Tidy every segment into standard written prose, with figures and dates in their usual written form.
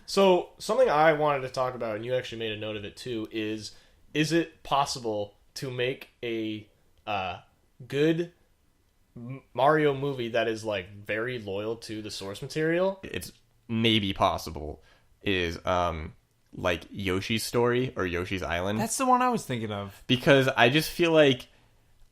So, something I wanted to talk about, and you actually made a note of it too, is it possible to make a good Mario movie that is, like, very loyal to the source material? It's maybe possible. Is, like, Yoshi's Story or Yoshi's Island. That's the one I was thinking of. Because I just feel like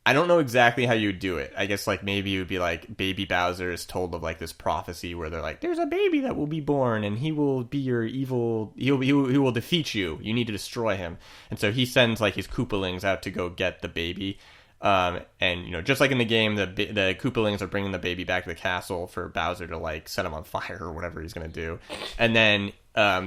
I don't know exactly how you would do it. I guess, like, maybe it would be like Baby Bowser is told of, like, this prophecy where they're like, there's a baby that will be born and he will be your evil, he will defeat you. You need to destroy him. And so he sends, like, his Koopalings out to go get the baby. And, you know, just like in the game, the Koopalings are bringing the baby back to the castle for Bowser to, like, set him on fire or whatever he's going to do. And then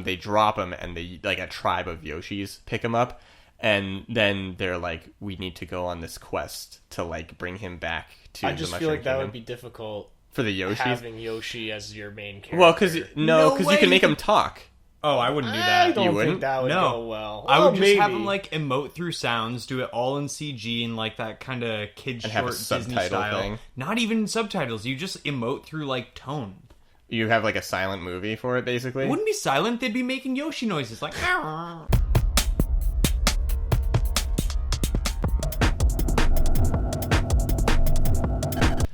they drop him and they, like, a tribe of Yoshis pick him up. And then they're like, we need to go on this quest to, like, bring him back to the Mushroom Kingdom. I just feel like that would be difficult for the Yoshis. Having Yoshi as your main character. Well, because you can make him talk. Oh, I wouldn't do that. I don't think that would go well. I would just have him, like, emote through sounds, do it all in CG and, like, that kind of kid short Disney style thing. Not even subtitles. You just emote through, like, tone. You have, like, a silent movie for it, basically? It wouldn't be silent. They'd be making Yoshi noises, like...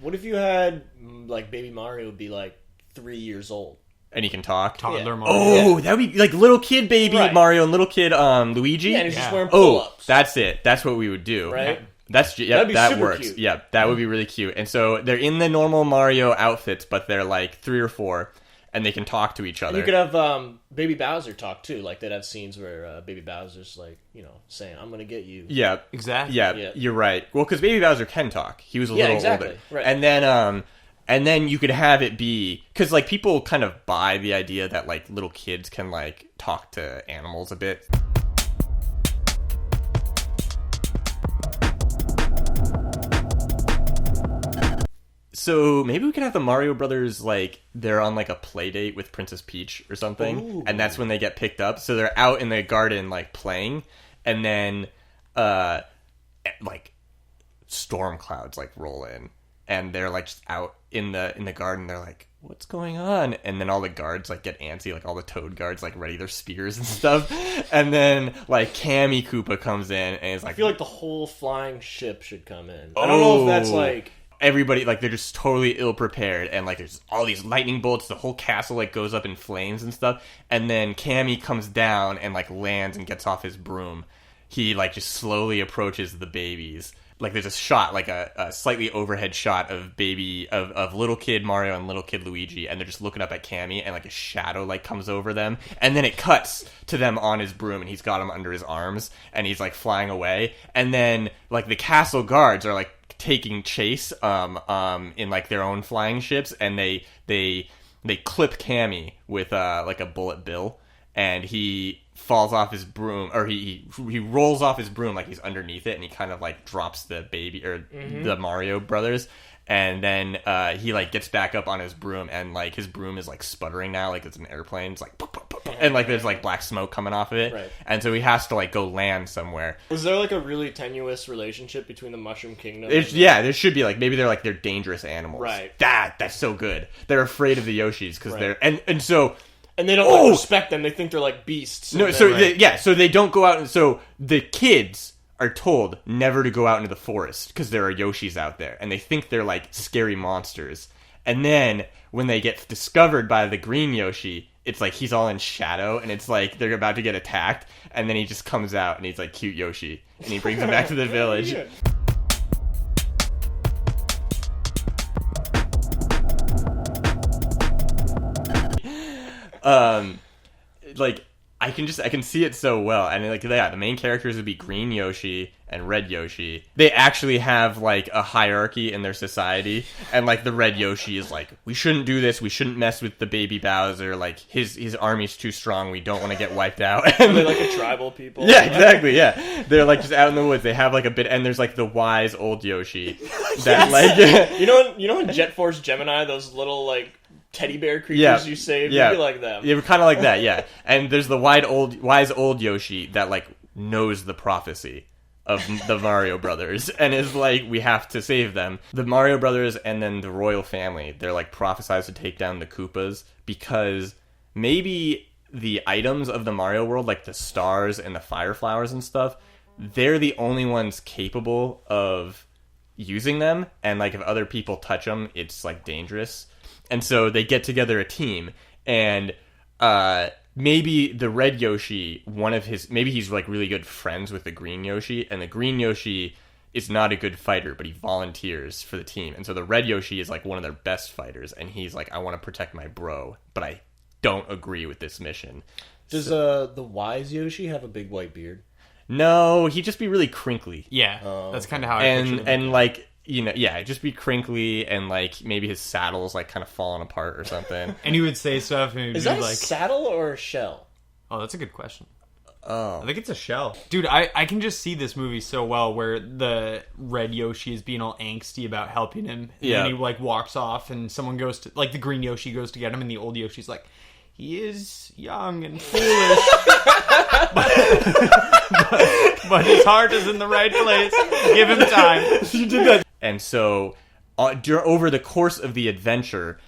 What if you had, like, Baby Mario be, like, 3 years old? And he can talk? Toddler Mario. Oh, that would be, like, little kid Baby Mario and little kid Luigi? Yeah, and he's just wearing pull-ups. Oh, that's it. That's what we would do. Right? That works. Cute. Yeah, that would be really cute. And so they're in the normal Mario outfits, but they're, like, 3 or 4, and they can talk to each other. And you could have Baby Bowser talk, too. Like, they'd have scenes where Baby Bowser's, like, you know, saying, I'm gonna get you. Yeah. Exactly. Yeah, you're right. Well, because Baby Bowser can talk. He was a little older. Right. And then you could have it be... Because, like, people kind of buy the idea that, like, little kids can, like, talk to animals a bit. So maybe we could have the Mario Brothers, like, they're on, like, a play date with Princess Peach or something. Ooh. And that's when they get picked up. So they're out in the garden, like, playing. And then, like, storm clouds, like, roll in. And they're, like, just out in the garden. They're like, what's going on? And then all the guards, like, get antsy. Like, all the Toad guards, like, ready their spears and stuff. And then, like, Cammy Koopa comes in and is like... I feel like the whole flying ship should come in. I don't know if that's, like... Everybody, like, they're just totally ill-prepared. And, like, there's all these lightning bolts. The whole castle, like, goes up in flames and stuff. And then Cammy comes down and, like, lands and gets off his broom. He, like, just slowly approaches the babies. Like, there's a shot, like a slightly overhead shot of little kid Mario and little kid Luigi, and they're just looking up at Cammy, and, like, a shadow, like, comes over them, and then it cuts to them on his broom, and he's got him under his arms, and he's, like, flying away, and then, like, the castle guards are, like, taking chase, in, like, their own flying ships, and they clip Cammy with, like, a bullet bill, and he falls off his broom, or he rolls off his broom like he's underneath it, and he kind of, like, drops the baby, or the Mario Brothers, and then he, like, gets back up on his broom, and, like, his broom is, like, sputtering now, like it's an airplane. It's like, and, like, there's, like, black smoke coming off of it, right. And so he has to, like, go land somewhere. Was there, like, a really tenuous relationship between the Mushroom Kingdom? Yeah, there should be, like, maybe they're dangerous animals. Right. That's so good. They're afraid of the Yoshis, because they're, and so... And they don't, like, respect them. They think they're, like, beasts. No, so so they don't go out. So the kids are told never to go out into the forest because there are Yoshis out there, and they think they're, like, scary monsters. And then when they get discovered by the green Yoshi, it's like he's all in shadow, and it's like they're about to get attacked, and then he just comes out, and he's like cute Yoshi, and he brings them back to the village. Yeah. Like, I can see it so well, and, like, the main characters would be green Yoshi and red Yoshi. They actually have, like, a hierarchy in their society, and, like, the red Yoshi is like, we shouldn't do this, we shouldn't mess with the baby Bowser, like, his army's too strong, we don't want to get wiped out. And they're, like, a tribal people. Yeah, exactly, yeah. They're, like, just out in the woods. They have, like, a bit, and there's, like, the wise old Yoshi that, like... You know in Jet Force Gemini, those little, like, teddy bear creatures you saved? Maybe like them. Yeah, kind of like that, yeah. And there's the wise old Yoshi that, like, knows the prophecy of the Mario Brothers and is like, we have to save them. The Mario Brothers and then the royal family, they're, like, prophesized to take down the Koopas because maybe the items of the Mario world, like the stars and the fire flowers and stuff, they're the only ones capable of using them, and like if other people touch them, it's like dangerous. And so they get together a team, and maybe the red Yoshi, maybe he's like really good friends with the green Yoshi, and the green Yoshi is not a good fighter, but he volunteers for the team. And so the red Yoshi is like one of their best fighters, and he's like, I want to protect my bro, but I don't agree with this mission. Does the wise Yoshi have a big white beard? No, he'd just be really crinkly. Yeah, that's kind of how I picture him. And like, you know, yeah, just be crinkly, and like maybe his saddle's like kind of falling apart or something. And he would say stuff, and is that like, a saddle or a shell? Oh, that's a good question. Oh, I think it's a shell. Dude, I can just see this movie so well, where the red Yoshi is being all angsty about helping him. And then he like walks off, and someone goes to, like, the green Yoshi goes to get him, and the old Yoshi's like, he is young and foolish, but his heart is in the right place. Give him time. You did that. And so, over the course of the adventure,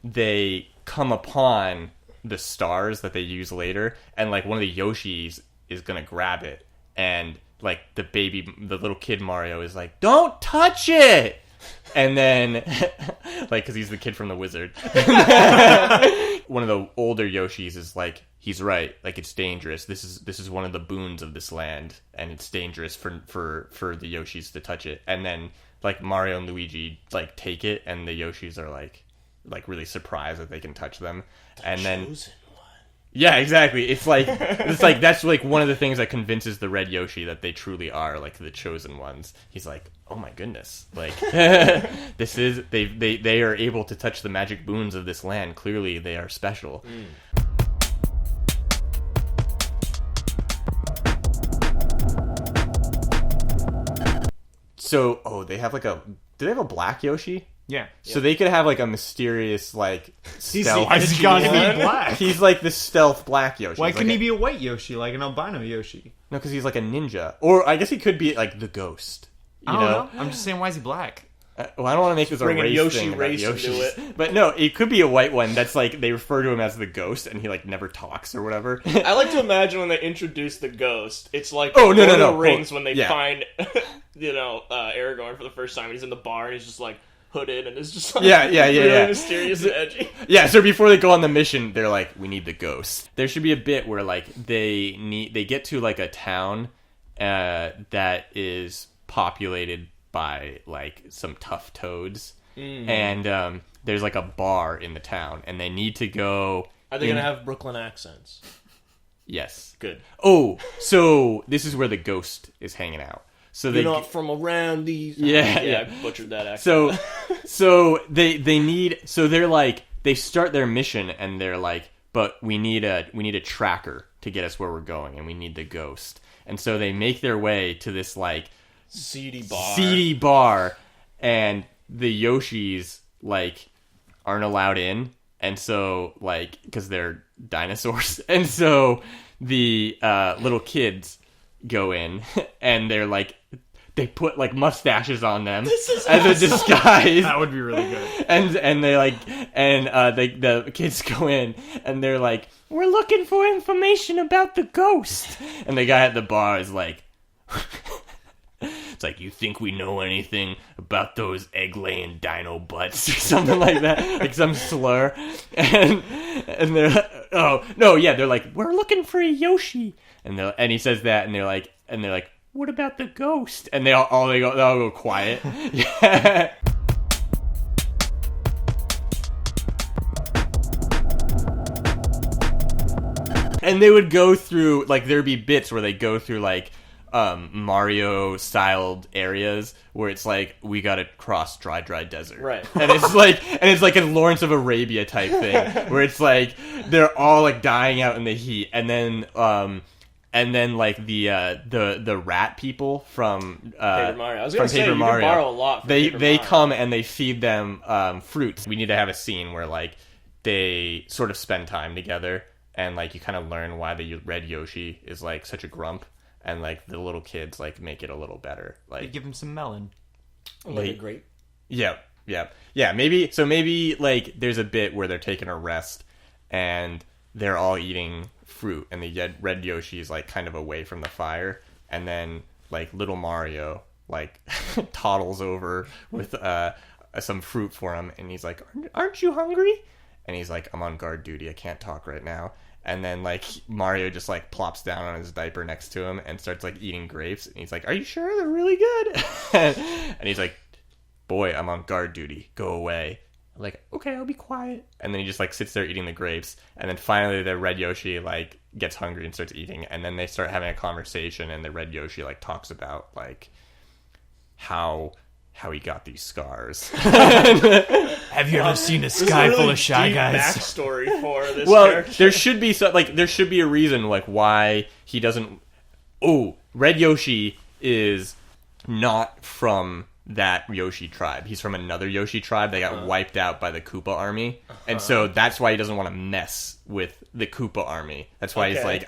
they come upon the stars that they use later, and like one of the Yoshis is gonna grab it, and like the little kid Mario is like, "Don't touch it!" And then, like, because he's the kid from the Wizard, one of the older Yoshis is like, "He's right. Like, it's dangerous. This is one of the boons of this land, and it's dangerous for the Yoshis to touch it." And then, like, Mario and Luigi like take it, and the Yoshis are like really surprised that they can touch them. And then, yeah, exactly. It's like that's like one of the things that convinces the red Yoshi that they truly are like the chosen ones. He's like, oh my goodness, like this is they are able to touch the magic boons of this land. Clearly, they are special. So, they have like do they have a black Yoshi? Yeah. So they could have like a mysterious like stealth. He's gotta be black. He's like the stealth black Yoshi. Why couldn't he be a white Yoshi, like an albino Yoshi? No, because he's like a ninja. Or I guess he could be like the ghost. I don't know. I'm just saying, why is he black? Well, I don't want to make this a race Yoshi thing race about Yoshis. into it. But no, it could be a white one that's like, they refer to him as the ghost, and he like never talks or whatever. I like to imagine when they introduce the ghost, it's like Lord of the Rings when they find, Aragorn for the first time. He's in the bar, and he's just like hooded, and it's just like really mysterious and edgy. Yeah, so before they go on the mission, they're like, we need the ghost. There should be a bit where like they get to like a town that is populated by like some tough toads, and there's like a bar in the town, and they need to go. Are they gonna have Brooklyn accents? Yes. Good. Oh, so this is where the ghost is hanging out. So you're not from around these. Yeah. I butchered that accent. So they need. So they're like, they start their mission, and they're like, but we need a tracker to get us where we're going, and we need the ghost. And so they make their way to this like seedy bar, and the Yoshis like aren't allowed in, and so like, because they're dinosaurs, and so the little kids go in, and they're like, they put like mustaches on them as a disguise. That would be really good. And they like, and the kids go in, and they're like, we're looking for information about the ghost, and the guy at the bar is like, it's like, you think we know anything about those egg-laying dino butts or something like that, like some slur, and they're like, oh no, yeah, they're like, we're looking for a Yoshi, and he says that, and they're like, what about the ghost? And they all go quiet. Yeah. And they would go through, like, there'd be bits where they go through, like, Mario-styled areas where it's like, we gotta cross dry desert. Right. And it's like a Lawrence of Arabia type thing, where it's like, they're all, like, dying out in the heat. And then like, the rat people from Paper Mario. I was gonna say, Paper you Mario, can borrow a lot from Paper they Mario. come and they feed them fruits. We need to have a scene where, like, they sort of spend time together, and like, you kind of learn why the red Yoshi is like such a grump, and like the little kids like make it a little better. Like, you give him some melon, like a grape. Yeah. Maybe like there's a bit where they're taking a rest, and they're all eating fruit, and the red Yoshi is like kind of away from the fire, and then like little Mario like toddles over with some fruit for him, and he's like, "Aren't you hungry?" And he's like, "I'm on guard duty. I can't talk right now." And then like Mario just like plops down on his diaper next to him and starts like eating grapes, and he's like, "Are you sure they're really good?" And he's like, "Boy, I'm on guard duty. Go away." I'm like, "Okay, I'll be quiet." And then he just like sits there eating the grapes, and then finally the red Yoshi like gets hungry and starts eating, and then they start having a conversation, and the red Yoshi like talks about like how he got these scars. Have you ever seen a sky full of shy guys? Backstory for this character. There should be there should be a reason like why he doesn't. Oh, red Yoshi is not from that Yoshi tribe. He's from another Yoshi tribe that got wiped out by the Koopa army, and so that's why he doesn't want to mess with the Koopa army. That's why he's like,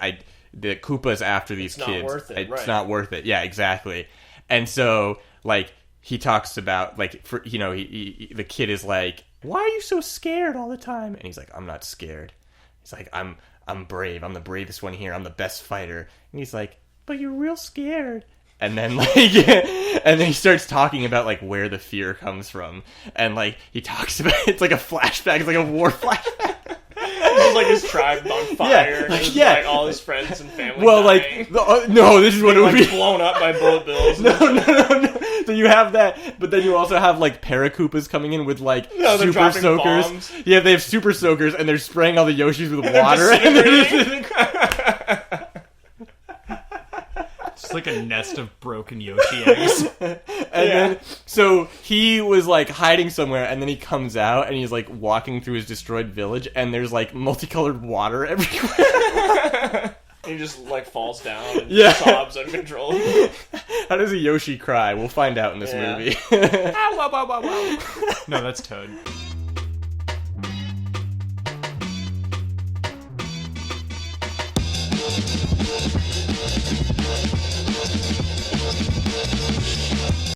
the Koopa's after these kids. Not worth it. It's not worth it. Yeah, exactly. And so like he talks about like the kid is like, "Why are you so scared all the time?" And he's like, "I'm not scared." He's like, I'm brave. I'm the bravest one here. I'm the best fighter." And he's like, "But you're real scared." And then like and then he starts talking about like where the fear comes from, and like he talks about it's like a flashback, it's like a war flashback. It's like his tribe on fire. Like all his friends and family. Well, dying. like no, this is what it would be blown up by bullet bills. No. So you have that, but then you also have like Paracoopas coming in with like super soakers. Bombs. Yeah, they have super soakers, and they're spraying all the Yoshis with water. It's like a nest of broken Yoshi eggs. Then, so he was like hiding somewhere, and then he comes out, and he's like walking through his destroyed village, and there's like multicolored water everywhere. He just like falls down and sobs uncontrollably. How does a Yoshi cry? We'll find out in this movie. No, that's Toad.